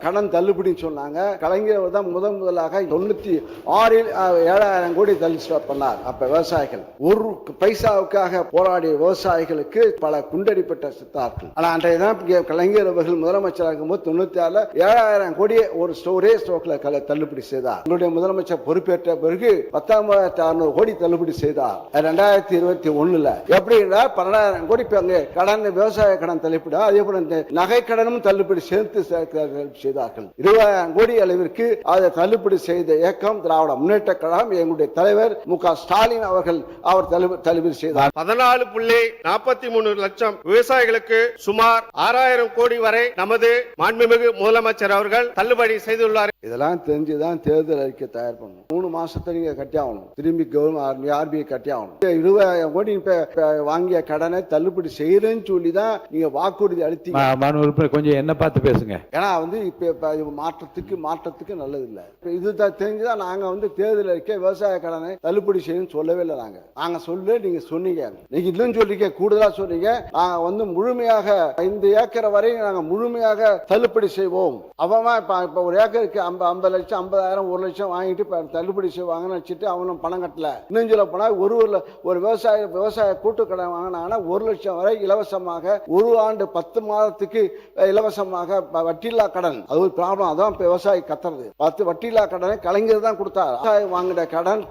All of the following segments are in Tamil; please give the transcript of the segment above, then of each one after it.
கடன் தள்ளுபடின்னு சொன்னாங்க. கலைஞர் தான் முதலாக 96 7,000 கோடி தள்ளுபடி பண்ணார். அப்ப விவசாயிகள் ஒரு பைசாவுக்காக போராடிய விவசாயிகளுக்கு பல குண்டடிப்பட்ட சித்தார்கள். ஆனா அன்றைய தான் கலைஞர் அவர்கள் முதலமைச்சராக இருக்கும்போது 96 7,000 கோடியை ஒரு ஒரே ஸ்டோக்ல தள்ளுபடி செய்தார். எங்களுடைய முதலமைச்சர் பொறுப்பேற்ற பிறகு 19,600 கோடி தள்ளுபடி செய்தார் 2021. எப்படின்னா 12,000 கோடி கடன், விவசாய கடன் தள்ளுபடி, அதே போல நகை கடனும் தள்ளுபடி சேர்த்து செய்தார்கள். 20,000 கோடி அளவிற்கு அதை தள்ளுபடி செய்த இயக்கம் திராவிட முன்னேற்ற கழகம். எங்களுடைய தலைவர் மு.க. ஸ்டாலின் அவர்கள் தள்ளுபடி செய்தார். 14.43 லட்சம் விவசாயிகளுக்கு சுமார் 6,000 கோடி வரை நமது மாண்புமிகு முதலமைச்சர் அவர்கள் தள்ளுபடி செய்துள்ளார். இதெல்லாம் தெரிஞ்சுதான் தேர்தல் அறிக்கை தயார் பண்ணணும். 3 மாசத்துல நீங்க கட்டி ஆகணும். திரும்பி ஆர்பிஐ கட்டி ஆகணும். 20,000 கோடி வாங்கிய கடனை தள்ளுபடி செய்யறேன்னு சொல்லி தான் நீங்க வாக்குறுதி அளித்தீங்க. கொஞ்சம் என்ன பார்த்து பேசுங்க. ஏன்னா மாற்றத்துக்கு நல்லது இல்லை. இதுதான் தெரிஞ்சுதான் நாங்க தேர்தல் அறிக்கை விவசாய கடனை தள்ளுபடி செய்யணும் சொல்லவே இல்லை. நாங்க சொல்ல நீங்க சொன்னீங்க, நீங்க இன்னும் சொல்றீங்க, கூடுதலா சொல்றீங்க. நாங்க முழுமையாக 5 ஏக்கர் வரை நாங்க முழுமையாக தள்ளுபடி செய்வோம். அவன் இப்ப ஒரு ஏக்கருக்கு 50 லட்சம் 50,000 1 லட்சம் வாங்கிட்டு தள்ளுபடி செய்வாங்கன்னு வச்சுட்டு அவனும் பணம் கட்டல. இன்னும் சொல்ல போனா ஒரு விவசாய கூட்டு கடன் வாங்கினாங்கன்னா 1 லட்சம் வரை இலவசமாக, ஒரு ஆண்டு 10 மாதத்துக்கு இலவசமாக வட்டியில்லா கடன். அது ஒரு ப்ராப்ளம். அதான் விவசாயி கத்துறது. 10 வட்டியில்லா கடனை கலைஞர் தான் கொடுத்தார். விவசாயி வாங்கின கடன்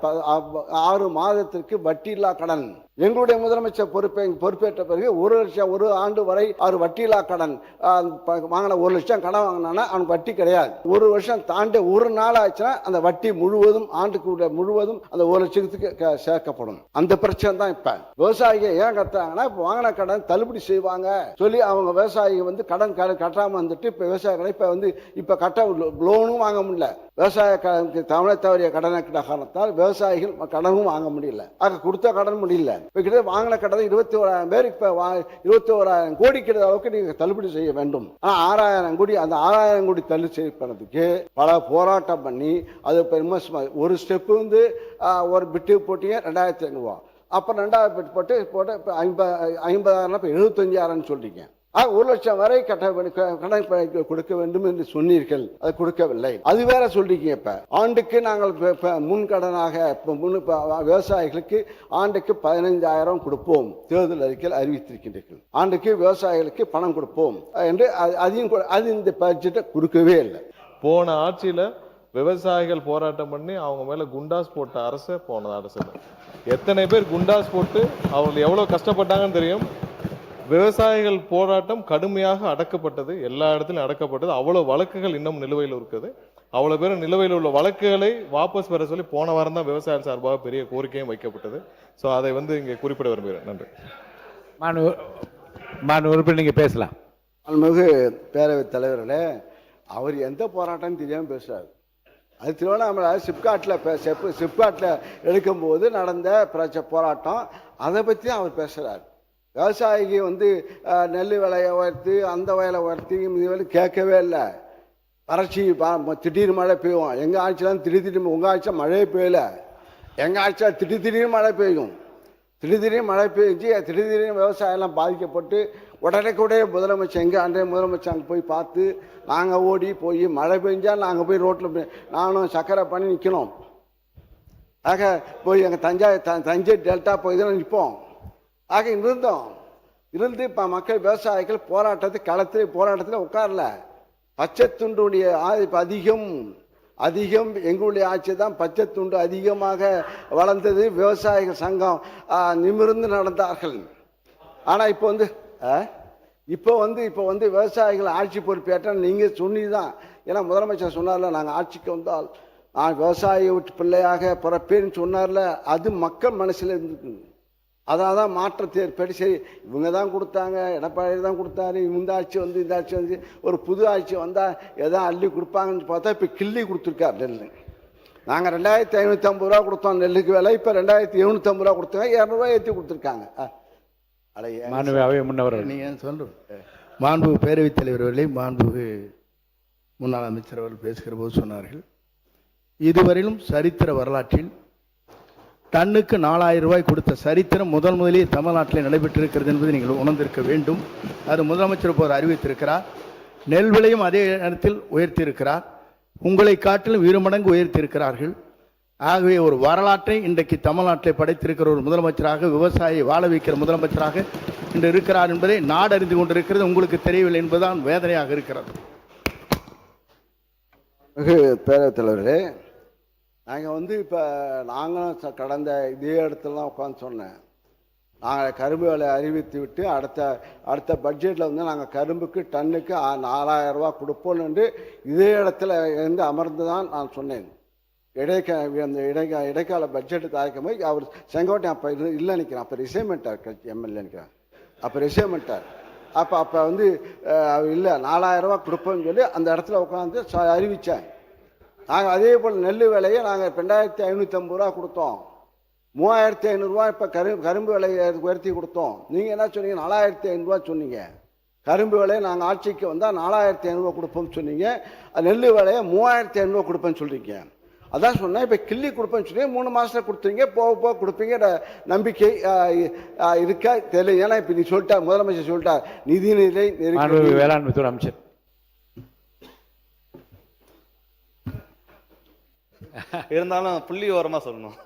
6 மாதத்திற்கு வட்டியில்லா கடன். எங்களுடைய முதலமைச்சர் பொறுப்பேற்ற பிறகு 1 லட்சம் ஒரு ஆண்டு வரை அவர் வட்டியில்லா கடன் வாங்கின. 1 லட்சம் கடன் வாங்கினா அவனுக்கு வட்டி கிடையாது. 1 வருஷம் தாண்டி ஒரு நாள் ஆச்சுன்னா அந்த வட்டி முழுவதும் ஆண்டுக்கு முழுவதும் அந்த 1 லட்சத்துக்கு சேர்க்கப்படும். அந்த பிரச்சனை தான் இப்ப விவசாயிகள் ஏன் கத்துறாங்கன்னா, வாங்கின கடன் தள்ளுபடி செய்வாங்க சொல்லி அவங்க விவசாயிகள் கடன் கட்டாம வந்துட்டு இப்ப விவசாயிகளை இப்ப கட்ட லோனும் வாங்க முடியல. விவசாய தமிழை தவறிய கடனை காரணத்தால் விவசாயிகள் கடனும் வாங்க முடியல. கொடுத்த கடன் முடியல. வாங்கின கடன் 21,000 பேர் இப்ப 21,000 கோடி கிட்ட அளவுக்கு நீங்க தள்ளுபடி செய்ய வேண்டும். ஆனா 6,000 கோடி, அந்த 6,000 கோடி தள்ளுபடி செய்யப்படுறதுக்கு பல போராட்டம் பண்ணி அது ஒரு ஸ்டெப் ஒரு பிட்டு போட்டீங்க 2,500 ரூபா. அப்புறம் 2வது பிட்டு போட்டு 50,000 75,000 சொல்றீங்க. 1 லட்சம் வரை கடன் கொடுக்க வேண்டும் என்று சொன்னீர்கள். அது கொடுக்கவில்லை. அது வேற சொல்றீங்க. இப்ப ஆண்டுக்கு நாங்கள் முன்கடனாக விவசாயிகளுக்கு ஆண்டுக்கு 15,000 கொடுப்போம். தேர்தல் அறிக்கையில் அறிவித்திருக்கின்றீர்கள். ஆண்டுக்கு விவசாயிகளுக்கு பணம் கொடுப்போம் என்று அது இந்த பட்ஜெட்டை கொடுக்கவே இல்லை. போன ஆட்சியில விவசாயிகள் போராட்டம் பண்ணி அவங்க மேல குண்டாஸ் போட்ட அரசு போன அரசு. எத்தனை பேர் குண்டாஸ் போட்டு அவங்க எவ்வளவு கஷ்டப்பட்டாங்கன்னு தெரியும். விவசாயிகள் போராட்டம் கடுமையாக அடக்கப்பட்டது. எல்லா இடத்திலும் அடக்கப்பட்டது. அவ்வளவு வழக்குகள் இன்னும் நிலுவையில் இருக்குது. அவ்வளவு பேர் நிலுவையில் உள்ள வழக்குகளை வாபஸ் பெற சொல்லி போன வாரம் தான் விவசாயிகள் சார்பாக பெரிய கோரிக்கையும் வைக்கப்பட்டது. ஸோ அதை இங்கே குறிப்பிட விரும்புகிறேன். நன்றி. நீங்க பேசலாம். அன்புமிகு பேரவைத் தலைவர்களே, அவர் எந்த போராட்டம் தெரியாமல் பேசுறாரு. அது திருவண்ணாமலை சிப்காட்டில் எடுக்கும்போது நடந்த போராட்டம், அதை பற்றி அவர் பேசுறாரு. விவசாயிக்கு நெல் விலையை உயர்த்தி அந்த வயலை உயர்த்தி இது கேட்கவே இல்லை. வறட்சி, திடீர்னு மழை பெய்யும். எங்கள் ஆட்சியெலாம் திடீர்னு, உங்கள் ஆட்சியில் மழையே பெய்யல. எங்கள் ஆட்சியில் திடீர்னு மழை பெய்யும். திடீர்னு மழை பெய்ஞ்சு திடீர்னு விவசாயம்லாம் பாதிக்கப்பட்டு உடனே முதலமைச்சர் அன்றைய முதலமைச்சர் அங்கே போய் பார்த்து நாங்கள் ஓடி போய் மழை பெஞ்சால் நாங்கள் போய் ரோட்டில் நானும் சக்கரை பண்ணி நிற்கணும். ஆக போய் எங்கள் தஞ்சை டெல்டா போய் தான் நிற்போம். ஆக இருந்து இப்போ மக்கள் விவசாயிகள் போராட்டத்தில் உட்காரல. பச்சை துண்டுடைய அதிகம் எங்களுடைய ஆட்சி தான். பச்சை துண்டு அதிகமாக வளர்ந்தது. விவசாயிகள் சங்கம் நிமிர்ந்து நடந்தார்கள். ஆனால் இப்போ விவசாயிகள் ஆட்சி பொறுப்பேற்ற நீங்கள் சொன்னிதான். ஏன்னா முதலமைச்சர் சொன்னார்ல, நாங்கள் ஆட்சிக்கு வந்தால் நான் விவசாய பிள்ளையாக பிறப்பேன்னு சொன்னார்ல, அது மக்கள் மனசில் இருந்துருக்கு. அதான் தான் மாற்றத்தை ஏற்பட்டு, சரி இவங்க தான் கொடுத்தாங்க, எடப்பாடி தான் கொடுத்தாரு, இந்த ஆட்சி இந்த ஆட்சி ஒரு புது ஆட்சி வந்தால் எதாவது அள்ளி கொடுப்பாங்கன்னு பார்த்தா இப்போ கிள்ளி கொடுத்துருக்கார் நெல். நாங்கள் 2,550 ரூபா கொடுத்தோம் நெல்லுக்கு விலை. இப்போ 2,750 ரூபா கொடுத்தாங்க. 200 ரூபாய் ஏற்றி கொடுத்துருக்காங்க. நீங்கள் சொல்லுங்க. மாண்புமிகு பேரவைத் தலைவர்களே, மாண்புமிகு முன்னாள் அமைச்சர் அவர்கள் பேசுகிற போது சொன்னார்கள், இதுவரையிலும் சரித்திர வரலாற்றில் டன்னுக்கு 4,000 ரூபாய் கொடுத்த சரித்திரம் முதலிலே தமிழ்நாட்டில் நடைபெற்றிருக்கிறது என்பதை நீங்கள் உணர்ந்திருக்க வேண்டும். அது முதலமைச்சர் போது அறிவித்திருக்கிறார். நெல் விலையும் அதே நேரத்தில் உயர்த்தி இருக்கிறார். உங்களை காட்டிலும் 2 மடங்கு உயர்த்தி இருக்கிறார்கள். ஆகவே ஒரு வரலாற்றை இன்றைக்கு தமிழ்நாட்டில் படைத்திருக்கிற ஒரு முதலமைச்சராக, விவசாயியை வாழ வைக்கிற முதலமைச்சராக இன்று இருக்கிறார் என்பதை நாடு அறிந்து கொண்டிருக்கிறது. உங்களுக்கு தெரியவில்லை என்பதுதான் வேதனையாக இருக்கிறது. பேரவைத் தலைவர்களே, நாங்கள் இப்போ நாங்களும் கடந்த இதே இடத்துலலாம் உட்காந்து சொன்னேன். நாங்கள் கரும்பு விலை அறிவித்து விட்டு அடுத்த பட்ஜெட்டில் நாங்கள் கரும்புக்கு டன்னுக்கு 4000 ரூபா கொடுப்போம் என்று இதே இடத்துல இருந்து அமர்ந்து தான் நான் சொன்னேன். இடைக்கால பட்ஜெட்டு தயாரிக்கும் போது அவர் செங்கோட்டையன் அப்போ இல்லை நிற்கிறேன், அப்போ ரிசைமெண்ட்டார் எம்எல்ஏ நிற்கிறேன், அப்போ ரிசைமெண்ட்டார். அப்போ அவர் இல்லை 4000 ரூபா கொடுப்போம்னு சொல்லி அந்த இடத்துல உட்காந்து அறிவித்தேன். நாங்கள் அதே போல் நெல் விலையை நாங்கள் 2550 ரூபா கொடுத்தோம். 3500 ரூபா இப்போ கரும்பு விலையை உயர்த்தி கொடுத்தோம். நீங்கள் என்ன சொன்னீங்க? 4500 ரூபா சொன்னீங்க. கரும்பு விலையை நாங்கள் ஆட்சிக்கு வந்தால் 4500 ரூபா கொடுப்போம்னு சொன்னீங்க. நெல் விலையை 3500 ரூபா கொடுப்பேன்னு சொல்கிறீங்க. அதான் சொன்னேன். இப்போ கிள்ளி கொடுப்பேன்னு சொல்லி 3 மாதத்தில் கொடுத்தீங்க, போக கொடுப்பீங்க நம்பிக்கை இருக்கா தெரியல. ஏன்னா இப்போ நீ சொல்லிட்டா, முதலமைச்சர் சொல்லிட்டா நிதிநிலை வேளாண்மை துறை அமைச்சர். இருந்தாலும் புள்ளி ஓரமாக சொல்லணும்.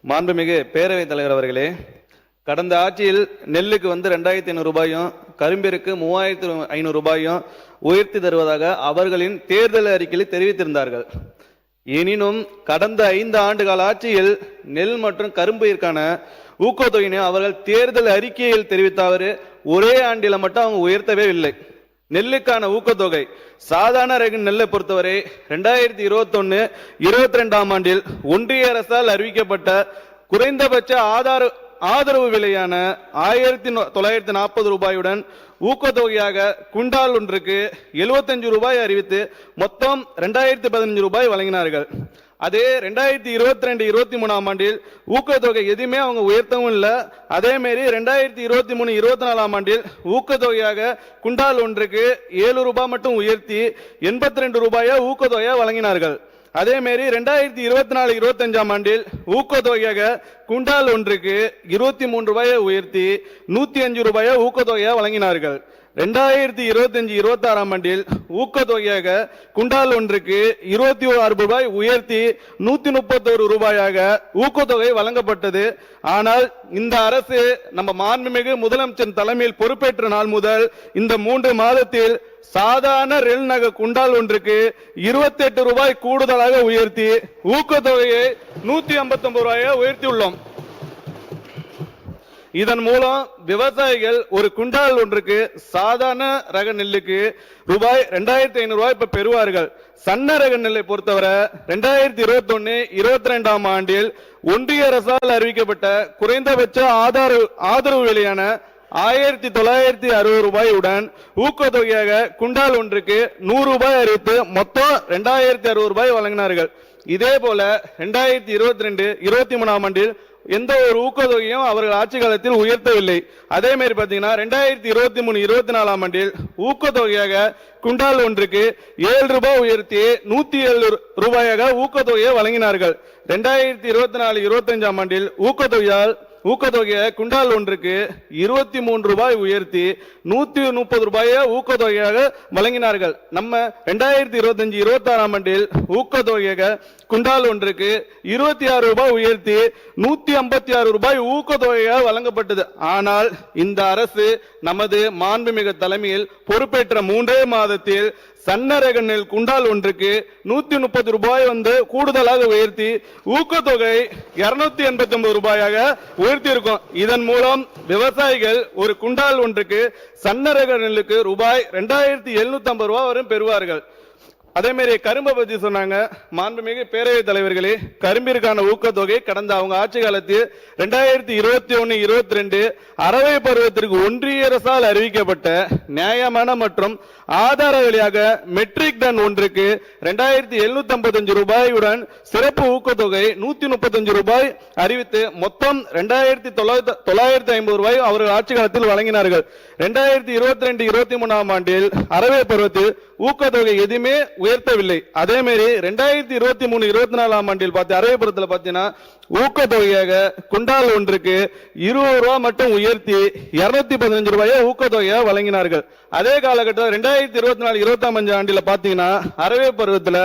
மாண்புமிகு பேரவைத் தலைவர் அவர்களே, கடந்த ஆட்சியில் நெல்லுக்கு 2500 ரூபாயும் கரும்பிற்கு 3500 ரூபாயும் உயர்த்தி தருவதாக அவர்களின் தேர்தல் அறிக்கையில் தெரிவித்திருந்தார்கள். எனினும் கடந்த 5 ஆண்டுகால ஆட்சியில் நெல் மற்றும் கரும்பிற்கான ஊக்கத்தொகையினை அவர்கள் தேர்தல் அறிக்கையில் தெரிவித்தவர் ஒரே ஆண்டில் மட்டும் அவங்க உயர்த்தவே இல்லை. நெல்லுக்கான ஊக்கத்தொகை சாதாரண ரக நெல்லை பொறுத்தவரை 2021-22 ஆண்டில் ஒன்றிய அரசால் அறிவிக்கப்பட்ட குறைந்தபட்ச ஆதரவு விலையான 1940 ரூபாயுடன் ஊக்கத்தொகையாக குண்டால் ஒன்றுக்கு 75 ரூபாய் அறிவித்து மொத்தம் 2015 ரூபாய் வழங்கினார்கள். அதே 2022-23 ஆண்டில் ஊக்கத்தொகை எதுவுமே அவங்க உயர்த்தவும் இல்லை. அதே மாதிரி 2023-24 ஆண்டில் ஊக்கத்தொகையாக குண்டால் ஒன்றுக்கு 7 ரூபாய் மட்டும் உயர்த்தி 82 ரூபாயை ஊக்கத்தொகையாக வழங்கினார்கள். அதே மாதிரி 2024-25 ஆண்டில் ஊக்கத்தொகையாக குண்டால் ஒன்றுக்கு 23 ரூபாயை உயர்த்தி 105 ரூபாயை ஊக்கத்தொகையாக வழங்கினார்கள். 2025-26 ஆண்டில் ஊக்கத்தொகையாக குண்டால் ஒன்றுக்கு 26 ரூபாய் உயர்த்தி 131 ரூபாயாக ஊக்கத்தொகை வழங்கப்பட்டது. ஆனால் இந்த அரசு நம்ம மாண்புமிகு முதலமைச்சர் தலைமையில் பொறுப்பேற்ற நாள் முதல் இந்த 3 மாதத்தில் சாதாரண ரெல் நகை குண்டால் ஒன்றுக்கு 28 ரூபாய் கூடுதலாக உயர்த்தி ஊக்கத்தொகையை 159 ரூபாயை உயர்த்தியுள்ளோம். இதன் மூலம் விவசாயிகள் ஒரு குண்டால் ஒன்றுக்கு சாதாரண ரக நெல்லுக்கு ரூபாய் 2500 ரூபாய் இப்ப பெறுவார்கள். சன்ன ரக நெல்லை பொறுத்தவரை 2021-22 ஆண்டில் ஒன்றிய அரசால் அறிவிக்கப்பட்ட குறைந்தபட்ச ஆதரவு விலையான 1960 ரூபாயுடன் ஊக்கத்தொகையாக குண்டால் ஒன்றுக்கு 100 ரூபாய் அறிவித்து மொத்தம் 2060 ரூபாய் வழங்கினார்கள். இதே போல 2022-23 ஆண்டில் எந்த ஒரு ஊக்கத்தொகையும் அவர்கள் ஆட்சி காலத்தில் உயர்த்தவில்லை. அதே மாதிரி பாத்தீங்கன்னா 2023-24 ஆண்டில் ஊக்கத்தொகையாக குண்டால் ஒன்றுக்கு 7 ரூபாய் உயர்த்தி 107 ரூபாயாக ஊக்கத்தொகையை வழங்கினார்கள். 2024-25 ஆண்டில் ஊக்கத்தொகையை குண்டால் ஒன்றுக்கு 23 ரூபாய் உயர்த்தி 130 ரூபாயை ஊக்கத்தொகையாக வழங்கினார்கள். நம்ம 2025-26 ஆண்டில் ஊக்கத்தொகையாக குண்டால் ஒன்றுக்கு 26 ரூபாய் உயர்த்தி 156 ரூபாய் ஊக்கத்தொகையாக வழங்கப்பட்டது. ஆனால் இந்த அரசு நமது மாண்புமிகு தலைமையில் பொறுப்பேற்ற 3 மாதத்தில் சன்ன ரக நெல் குண்டால் ஒன்றுக்கு 130 ரூபாய் கூடுதலாக உயர்த்தி ஊக்கத்தொகை 289 ரூபாயாக உயர்த்தி இருக்கும். இதன் மூலம் விவசாயிகள் ஒரு குண்டால் ஒன்றுக்கு சன்ன ரக நெல்லுக்கு ரூபாய் 2750 ரூபாய் வரை பெறுவார்கள். அதே மாதிரி கரும்பை பத்தி சொன்னாங்க. மாண்புமிகு பேரவைத் தலைவர்களே, கரும்பிற்கான ஊக்கத்தொகை கடந்த அவங்க ஆட்சி காலத்தில் 2021-22 அரவை பருவத்திற்கு ஒன்றிய அரசால் அறிவிக்கப்பட்ட நியாயமான மற்றும் ஆதார விலையாக மெட்ரிக் டன் ஒன்றுக்கு 2755 ரூபாயுடன் சிறப்பு ஊக்கத்தொகை 135 ரூபாய் அறிவித்து மொத்தம் 2950 ரூபாய் அவர்கள் ஆட்சி காலத்தில் வழங்கினார்கள். 2022-23 ஆண்டில் அரவை பருவத்தில் ஊக்கத்தொகை எதுவுமே உயர்த்தவில்லை. அதே மாதிரி 2023-24 ஆண்டில் அரேபுரத்தில் பார்த்தீங்கன்னா ஊக்கத்தொகையாக குண்டால் ஒன்றுக்கு 20 ரூபாய் மட்டும் உயர்த்தி 215 ரூபாயை ஊக்கத்தொகையா வழங்கினார்கள். அதே காலகட்டம் 2024-25 ஆண்டில் பார்த்தீங்கன்னா அரவே பருவத்தில்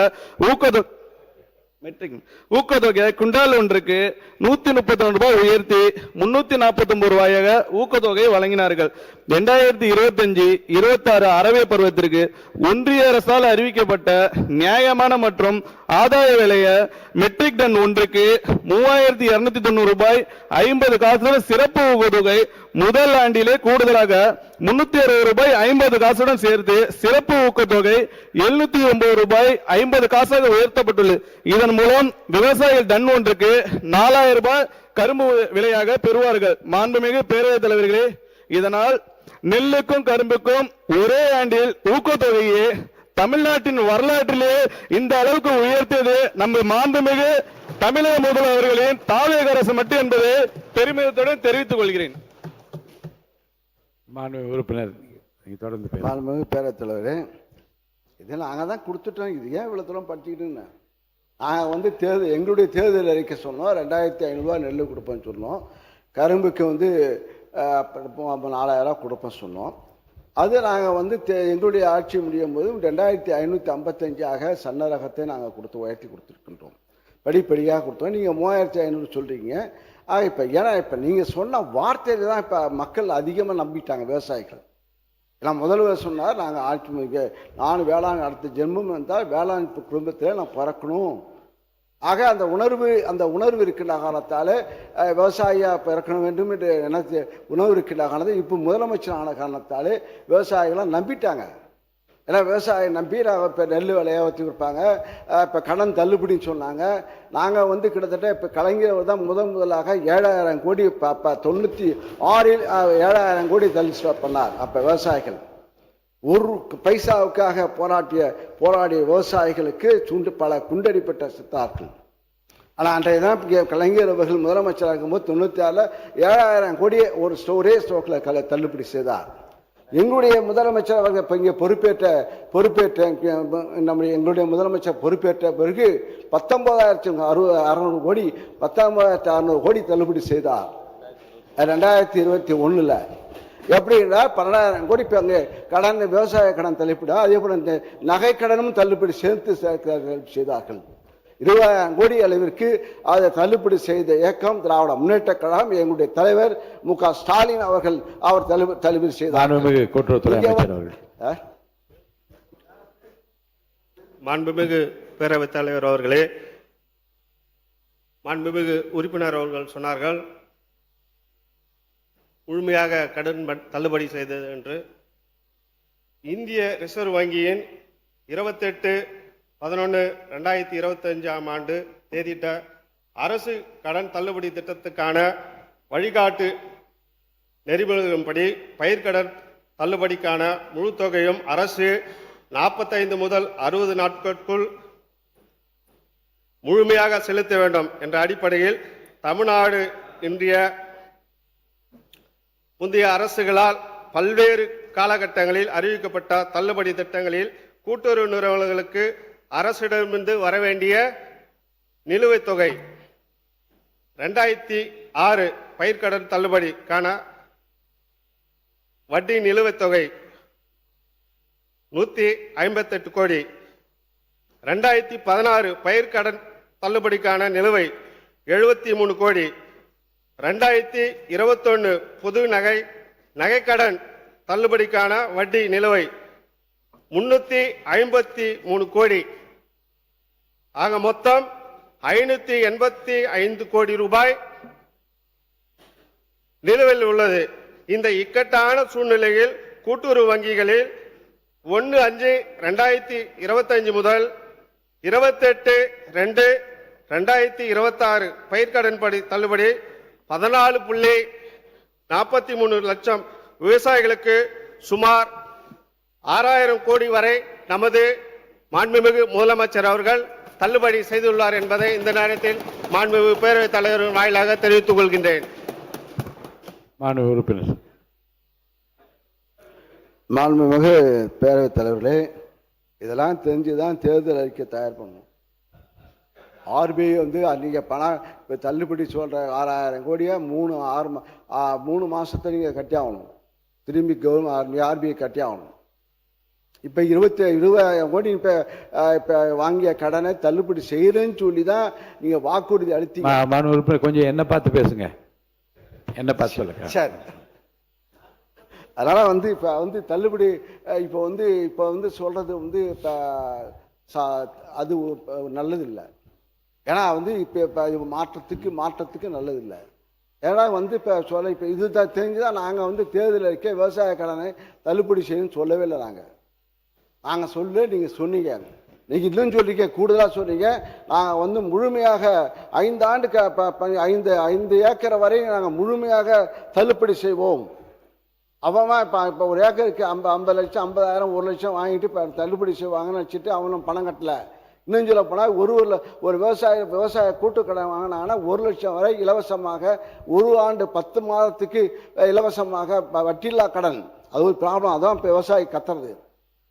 ஊக்கத்தொகை குண்டால் ஒன்றுக்கு 132 ரூபாய் உயர்த்தி 349 ரூபாயாக ஊக்கத்தொகை வழங்கினார்கள். 2025-26 அரவே பருவத்திற்கு ஒன்றிய அரசால் அறிவிக்கப்பட்ட நியாயமான மற்றும் ஆதாய விலைய மெட்ரிக் டன் ஒன்றுக்கு 3290 ரூபாய் 50 காசுடன் சிறப்பு ஊக்கத்தொகை முதல் ஆண்டிலே கூடுதலாக 360 ரூபாய் 50 காசுடன் சேர்த்து சிறப்பு ஊக்கத்தொகை 709 ரூபாய் 50 காசாக உயர்த்தப்பட்டுள்ளது. இதன் மூலம் விவசாயிகள் டன் ஒன்றுக்கு 4000 ரூபாய் கரும்பு விலையாக பெறுவார்கள். மாண்புமிகு பேரவைத் தலைவர்களே, இதனால் நெல்லுக்கும் கரும்புக்கும் ஒரே ஆண்டில் ஊக்கத்தொகையை தமிழ்நாட்டின் வரலாற்றிலே இந்த அளவுக்கு உயர்த்தியது நம்ம மாண்புமிகு தமிழக முதல்வர்களின் தாவேக அரசு மட்டும் என்பதை பெருமிதத்துடன் தெரிவித்துக் கொள்கிறேன். மாண்புமிகு உறுப்பினர் நீங்கள் தொடர்ந்து பேசுங்க. மாண்புமிகு பேரவைத் தலைவரே, இதில் நாங்கள் தான் கொடுத்துட்டோம். இது ஏன் இவ்வளோ தூரம் படிச்சுக்கிட்டுன்னு நாங்கள் தேர்தல் எங்களுடைய தேர்தல் அறிக்கை சொன்னோம். 2500 ரூபா நெல் கொடுப்பேன்னு சொன்னோம். கரும்புக்கு 4000 கொடுப்பேன்னு சொன்னோம். அது நாங்கள் எங்களுடைய ஆட்சி முடியும் போது 2555 சன்ன ரகத்தை நாங்கள் உயர்த்தி கொடுத்துருக்கின்றோம். படிப்படியாக கொடுத்தோம். நீங்கள் 3500 சொல்கிறீங்க. இப்போ நீங்கள் சொன்ன வார்த்தையில் தான் இப்போ மக்கள் அதிகமாக நம்பிட்டாங்க விவசாயிகள். ஏன்னா முதல்வர் சொன்னார், நாங்கள் ஆட்சி நான் வேளாண் அடுத்த ஜென்மம் வந்தால் வேளாண் குடும்பத்தில் நான் பிறக்கணும். ஆக அந்த உணர்வு இருக்கின்ற காரணத்தால் விவசாயியாக பிறக்கணும் வேண்டும் என்று எனக்கு உணர்வு இருக்கின்ற காரணத்தை இப்போ முதலமைச்சரான காரணத்தால் விவசாயிகளாம் நம்பிட்டாங்க. ஏன்னா விவசாயம் நம்பி நாங்கள் இப்போ நெல் விலையை ஊற்றி கொடுப்பாங்க. இப்போ கடன் தள்ளுபடின்னு சொன்னாங்க. நாங்கள் கிட்டத்தட்ட இப்போ கலைஞர் தான் முதலாக 7000 கோடி 96-இல் 7000 கோடி தள்ளுபடி பண்ணார். அப்போ விவசாயிகள் ஒரு பைசாவுக்காக போராடிய விவசாயிகளுக்கு பல குண்டடிப்பட்ட சித்தார்கள். ஆனால் அன்றைய தான் கலைஞர் அவர்கள் முதலமைச்சராக இருக்கும்போது 96-ல் 7000 கோடியை ஒரே ஸ்டோக்கில் தள்ளுபடி செய்தார். எங்களுடைய முதலமைச்சர் அவர்கள் இப்போ இங்கே பொறுப்பேற்ற எங்களுடைய முதலமைச்சர் பொறுப்பேற்ற பிறகு 19,600 கோடி 19,600 கோடி தள்ளுபடி செய்தார் 2021. எப்படின்னா 12,000 கோடி இப்போ அங்கே கடன் விவசாய கடன் தள்ளுபடி, அதே போல் இந்த நகை கடனும் தள்ளுபடி சேர்த்து செய்தார்கள். 20,000 கோடி அளவிற்கு அதை தள்ளுபடி செய்த இயக்கம் திராவிட முன்னேற்ற கழகம். எங்களுடைய தலைவர் மு.க. ஸ்டாலின் அவர் தள்ளுபடி செய்தார். மாண்புமிகு பேரவைத் தலைவர் அவர்களே, மாண்புமிகு உறுப்பினர் அவர்கள் சொன்னார்கள் முழுமையாக கடன் தள்ளுபடி செய்தது என்று. இந்திய ரிசர்வ் வங்கியின் 28/11/2025 ஆண்டு தேதியிட்ட அரசு கடன் தள்ளுபடி திட்டத்துக்கான வழிகாட்டு நெறிமுறைகளின்படி பயிர்க்கடன் தள்ளுபடிக்கான முழு தொகையும் அரசு 45 முதல் 60 நாட்களுக்குள் முழுமையாக செலுத்த வேண்டும் என்ற அடிப்படையில் தமிழ்நாடு முந்தைய அரசுகளால் பல்வேறு காலகட்டங்களில் அறிவிக்கப்பட்ட தள்ளுபடி திட்டங்களில் கூட்டுறவு நிறுவனங்களுக்கு அரசிடமிருந்து வரவேண்டிய நிலுவைத் தொகை 2006 பயிர்க்கடன் தள்ளுபடிக்கான வட்டி நிலுவைத் தொகை 158 கோடி, 2016 பயிர்க்கடன் தள்ளுபடிக்கான நிலுவை 73 கோடி, 2021 பொது நகைக்கடன் தள்ளுபடிக்கான வட்டி நிலுவை 353 கோடி. ஆக மொத்தம் 585 கோடி ரூபாய் நிலுவையில் உள்ளது. இந்த இக்கட்டான சூழ்நிலையில் கூட்டுறவு வங்கிகளில் 1/5/2025 முதல் 28/2/2026 பயிர்க்கடன் தள்ளுபடி 14.43 லட்சம் விவசாயிகளுக்கு சுமார் 6000 கோடி வரை நமது மாண்புமிகு முதலமைச்சர் அவர்கள் தள்ளுபடி செய்துள்ளார் என்பதை இந்த நேரத்தில் மாண்புமிகு பேரவைத் தலைவர் வாயிலாக தெரிவித்துக் கொள்கின்றேன். மாண்புமிகு பேரவைத் தலைவர்களே, இதெல்லாம் தெரிஞ்சு தான் தேர்தல் அறிக்கை தயார் பண்ணணும். ஆர்பிஐ வந்து நீங்கள் பணம் இப்போ தள்ளுபடி சொல்கிற 6000 கோடியை 3 மாதத்தை நீங்கள் கட்டி ஆகணும். திரும்பி ஆர்பிஐ கட்டி ஆகணும். இப்போ 20,000 கோடி இப்போ வாங்கிய கடனை தள்ளுபடி செய்கிறேன்னு சொல்லி தான் நீங்கள் வாக்குறுதி அளித்தீங்க. மாண்பு உறுப்பினர் கொஞ்சம் என்ன பார்த்து பேசுங்க, என்ன பார்த்து சொல்லுங்க. சரி, அதனால் வந்து இப்போ வந்து தள்ளுபடி இப்போ வந்து சொல்கிறது வந்து இப்போ அது நல்லதில்லை. ஏன்னா வந்து இப்போ மாற்றத்துக்கு நல்லதில்லை. ஏன்னா வந்து இப்போ இது தான் தெரிஞ்சுதான் நாங்கள் வந்து தேர்தல் அறிக்கை விவசாய கடனை தள்ளுபடி செய்யணும்னு சொல்லவே இல்லை. நாங்கள் சொல்ல நீங்கள் சொன்னீங்க, நீங்கள் இன்னும் சொல்றீங்க, கூடுதலாக சொன்னீங்க. நாங்கள் வந்து முழுமையாக 5 ஆண்டுக்கு 5 ஏக்கரை வரை நாங்கள் முழுமையாக தள்ளுபடி செய்வோம். அவன் இப்போ ஒரு ஏக்கருக்கு 50 லட்சம் 50,000 1 லட்சம் வாங்கிட்டு இப்போ தள்ளுபடி செய்வாங்கன்னு வச்சுட்டு அவனும் பணம் கட்டலை. இன்னும் சொல்ல போனால் ஒரு விவசாய கூட்டுக்கடன் வாங்கினாங்கன்னா 1 லட்சம் வரை இலவசமாக, 1 ஆண்டு 10 மாதத்துக்கு இலவசமாக வட்டியில்லா கடன். அது ஒரு ப்ராப்ளம். அதான் இப்போ விவசாயி கத்துறது.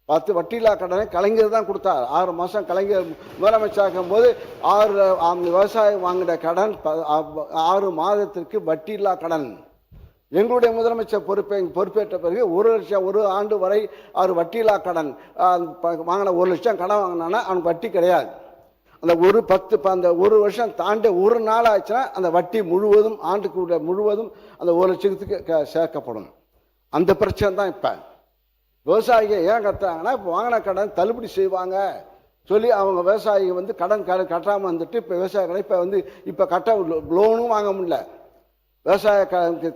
10 வட்டியில்லா கடனை கலைஞர் தான் கொடுத்தார். 6 மாதம் கலைஞர் முதலமைச்சராகும் போது 6 விவசாயம் வாங்கின கடன் 6 மாதத்திற்கு வட்டியில்லா கடன். எங்களுடைய முதலமைச்சர் பொறுப்பேற்ற பிறகு 1 லட்சம் 1 ஆண்டு வரை 6 வட்டியில்லா கடன் வாங்கின 1 லட்சம் கடன் வாங்கினான்னா அவனுக்கு வட்டி கிடையாது. அந்த அந்த 1 வருஷம் தாண்டி 1 நாள் ஆச்சுன்னா அந்த வட்டி முழுவதும் ஆண்டுக்கு முழுவதும் அந்த 1 லட்சத்துக்கு சேர்க்கப்படும். அந்த பிரச்சனை தான் இப்போ விவசாயிகள் ஏன் கட்டுறாங்கன்னா, இப்போ வாங்கின கடன் தள்ளுபடி செய்வாங்க சொல்லி அவங்க விவசாயிகள் வந்து கடன் கட்டாமல் வந்துட்டு இப்போ விவசாய கடன் இப்போ கட்ட லோனும் வாங்க முடியல. விவசாய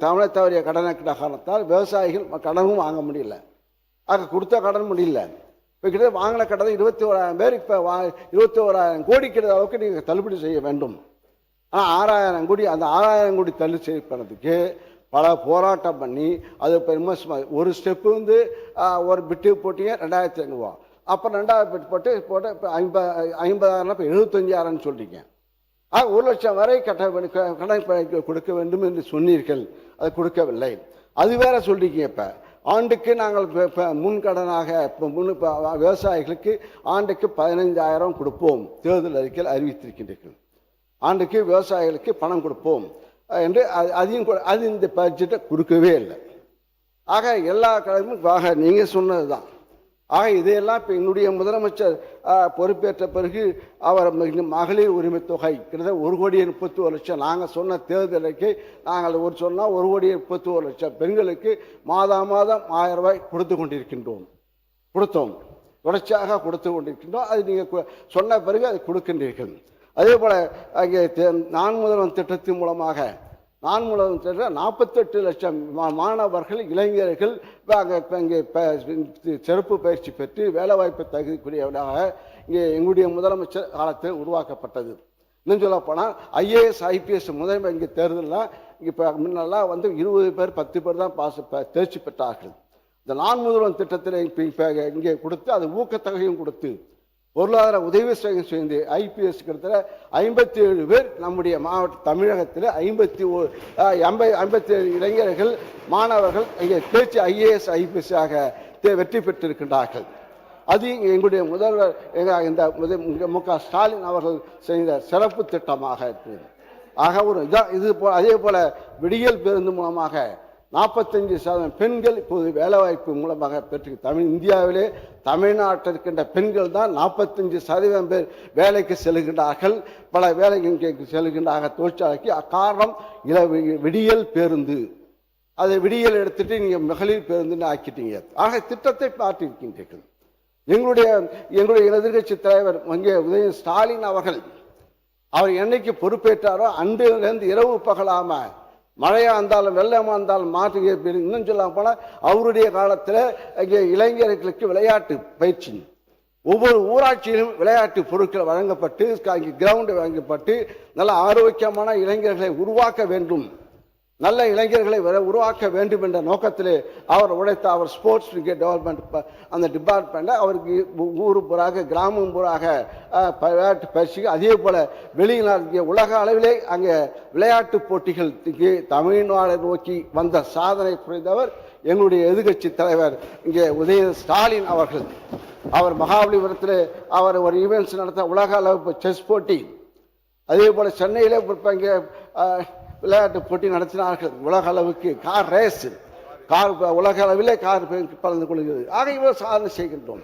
தமிழை தவறிய கடனை காரணத்தால் விவசாயிகள் கடனும் வாங்க முடியல. ஆக கொடுத்த கடன் முடியல. இப்போ கிட்ட வாங்கின கடனை 21,000 பேர் இப்போ 21,000 கோடி கிட்ட அளவுக்கு நீங்கள் தள்ளுபடி செய்ய வேண்டும். ஆனால் 6,000 கோடி, அந்த 6,000 கோடி தள்ளுபடி பண்ணதுக்கு பல போராட்டம் பண்ணி அது இப்போ ஒரு ஸ்டெப்பு வந்து ஒரு பிட்டு போட்டிங்க 2,500 ரூபா. அப்புறம் 2வது பிட் போட்டு இப்போ 50,000 இப்போ 75,000 சொல்லிட்டீங்க. 1 லட்சம் வரை கடன் கொடுக்க வேண்டும் என்று சொன்னீர்கள். அது கொடுக்கவில்லை. அது வேற சொல்றீங்க. இப்போ ஆண்டுக்கு நாங்கள் முன்கடனாக விவசாயிகளுக்கு ஆண்டுக்கு 15,000 கொடுப்போம் தேர்தல் அறிக்கையில் அறிவித்திருக்கின்றீர்கள். ஆண்டுக்கு விவசாயிகளுக்கு பணம் கொடுப்போம் என்று அது இந்த பட்ஜெட்டை கொடுக்கவே இல்லை. ஆக எல்லா கடனும் நீங்கள் சொன்னது தான். ஆக இதையெல்லாம் இப்போ என்னுடைய முதலமைச்சர் பொறுப்பேற்ற பிறகு அவர் மகளிர் உரிமை தொகை கிட்டத்தட்ட 1,31,00,000 நாங்கள் சொன்ன தேர்தல் அறிக்கை நாங்கள் சொன்னால் 1,31,00,000 பெண்களுக்கு மாதம் 1,000 ரூபாய் கொடுத்தோம் தொடர்ச்சியாக கொடுத்து கொண்டிருக்கின்றோம். அது நீங்கள் சொன்ன பிறகு அது கொடுக்கின்றீர்கள். அதே போல் அங்கே நான் முதல்வன் திட்டத்தின் மூலமாக 48 லட்சம் மாணவர்கள் இளைஞர்கள் இங்கே சிறப்பு பயிற்சி பெற்று வேலைவாய்ப்பு தகுதிக்குரியவராக இங்கே எங்களுடைய முதலமைச்சர் காலத்தில் உருவாக்கப்பட்டது. இன்னும் சொல்ல போனால் IAS IPS முதன்மை இங்கே தேர்தலில் இப்போ முன்னெல்லாம் 20 பேர் 10 பேர் தான் தேர்ச்சி பெற்றார்கள். இந்த நான் முதல்வன் திட்டத்தில் இப்போ இங்கே கொடுத்து அது ஊக்கத்தொகையும் கொடுத்து பொருளாதார உதவி செய்து IPS கிட்டத்தட்ட 57 பேர் நம்முடைய தமிழகத்தில் 57 இளைஞர்கள் மாணவர்கள் இங்கே தேர்ச்சி IAS IPS ஆக வெற்றி பெற்றிருக்கின்றார்கள். அது எங்களுடைய முதல்வர் இந்த MK ஸ்டாலின் அவர்கள் செய்த சிறப்பு திட்டமாக இருக்கிறது. ஆக அதே போல விடியல் பேருந்து மூலமாக 45% பெண்கள் இப்போது வேலைவாய்ப்பு மூலமாக பெற்று இந்தியாவிலே தமிழ்நாட்டில் இருக்கின்ற பெண்கள் தான் 45% பேர் வேலைக்கு செல்கின்றார்கள். பல வேலைக்கு செல்கின்றார்கள் தொழிற்சாலைக்கு. அக்காரணம் விடியல் பேருந்து. அதை விடியல் எடுத்துட்டு நீங்க மகளிர் பேருந்துன்னு ஆக்கிட்டீங்க. ஆக திட்டத்தை பார்த்திருக்கின்றீர்கள். எங்களுடைய எதிர்கட்சி தலைவர் உதய ஸ்டாலின் அவர்கள் அவர் என்னைக்கு பொறுப்பேற்றாரோ அன்றிலிருந்து இரவு பகலாம மழையா இருந்தாலும் வெள்ளமா இருந்தாலும் மாற்று இன்னும் சொல்ல போனால் அவருடைய காலத்தில் இங்கே இளைஞர்களுக்கு விளையாட்டு பயிற்சி ஒவ்வொரு ஊராட்சியிலும் விளையாட்டு பொருட்கள் வழங்கப்பட்டு கிரவுண்டு வழங்கப்பட்டு நல்ல ஆரோக்கியமான இளைஞர்களை உருவாக்க வேண்டும், நல்ல இளைஞர்களை உருவாக்க வேண்டும் என்ற நோக்கத்திலே அவர் உழைத்த அவர் ஸ்போர்ட்ஸ் டெவலப்மெண்ட் அந்த டிபார்ட்மெண்ட்டை அவருக்கு ஊர் பூராக கிராமம் பூராக விளையாட்டு பயிற்சி. அதே போல வெளிநாட்டு உலக அளவிலே அங்கே விளையாட்டு போட்டிகள் தமிழ்நாடு நோக்கி வந்த சாதனை புரிந்தவர் எங்களுடைய எதிர்கட்சி தலைவர் இங்கே உதய ஸ்டாலின் அவர்கள். அவர் மகாபலிபுரத்தில் அவர் ஒரு ஈவெண்ட்ஸ் நடத்த உலக அளவு செஸ் போட்டி, அதே போல் சென்னையிலே இங்கே விளையாட்டு போட்டி நடத்தினார்கள். உலக அளவுக்கு கார் ரேஸ், கார் உலக அளவிலே கார் கலந்து கொள்கிறது. ஆக இவர் சாதனை செய்கின்றோம்.